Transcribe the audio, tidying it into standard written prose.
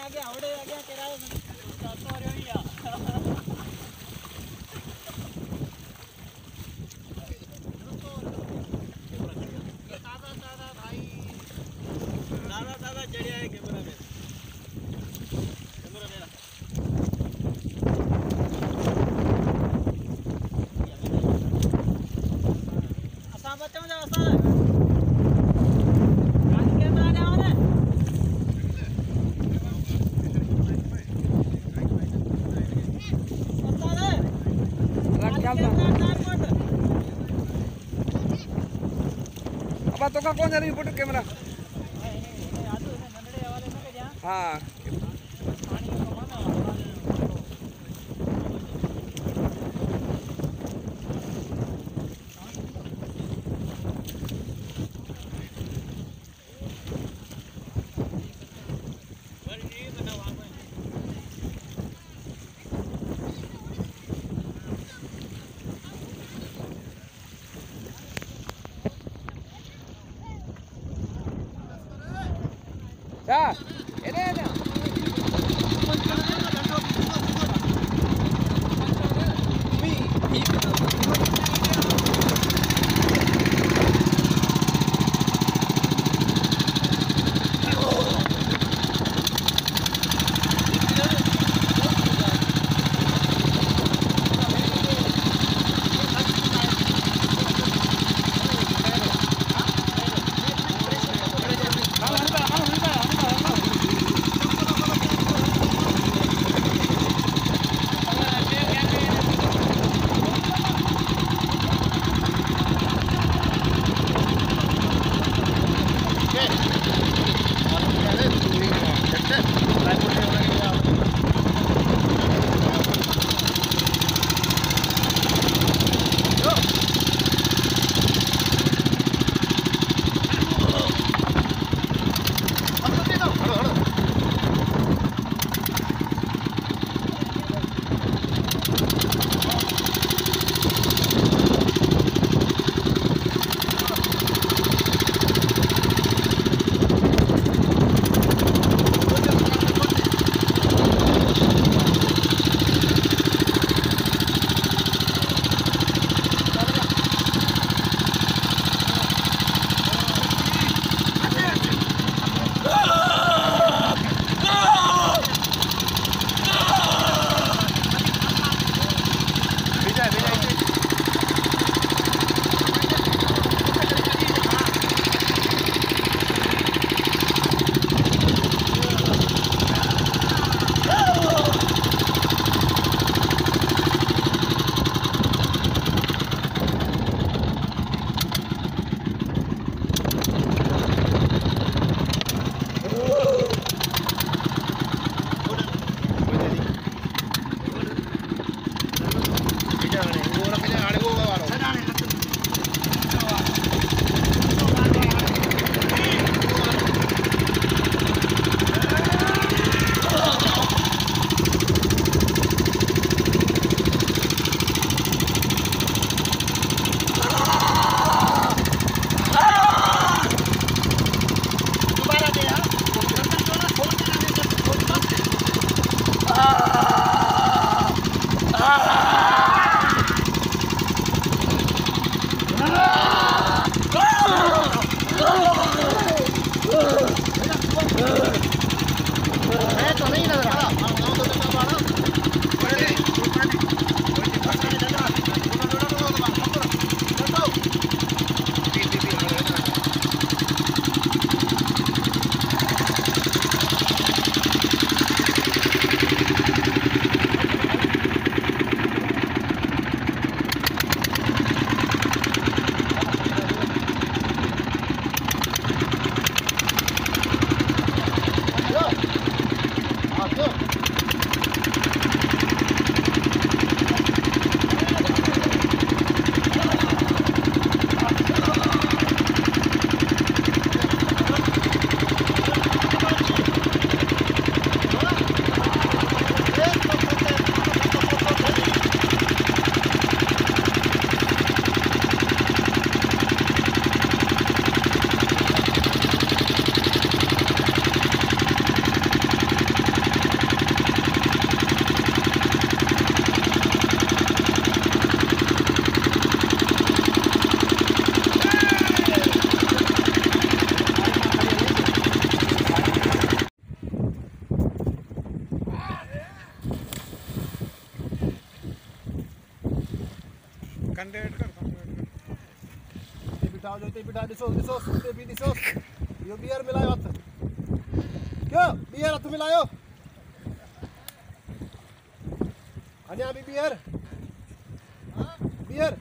आगे आवड़े आगे किराए तो आ रही है दादा चढ़िया है कैमरा में मेरा असा बच्चों जा असा गाड़ी के अंदर आ जाओ ना असा ले रख क्या अब तो का कौन जा रही फोटो कैमरा हाँ Ya, ini aja. ते बिठाओ जो ते बिठा दिसोस ते भी दिसोस यो बियर मिलायो हाथ क्यों बियर हाथ मिलायो अन्या भी बियर बियर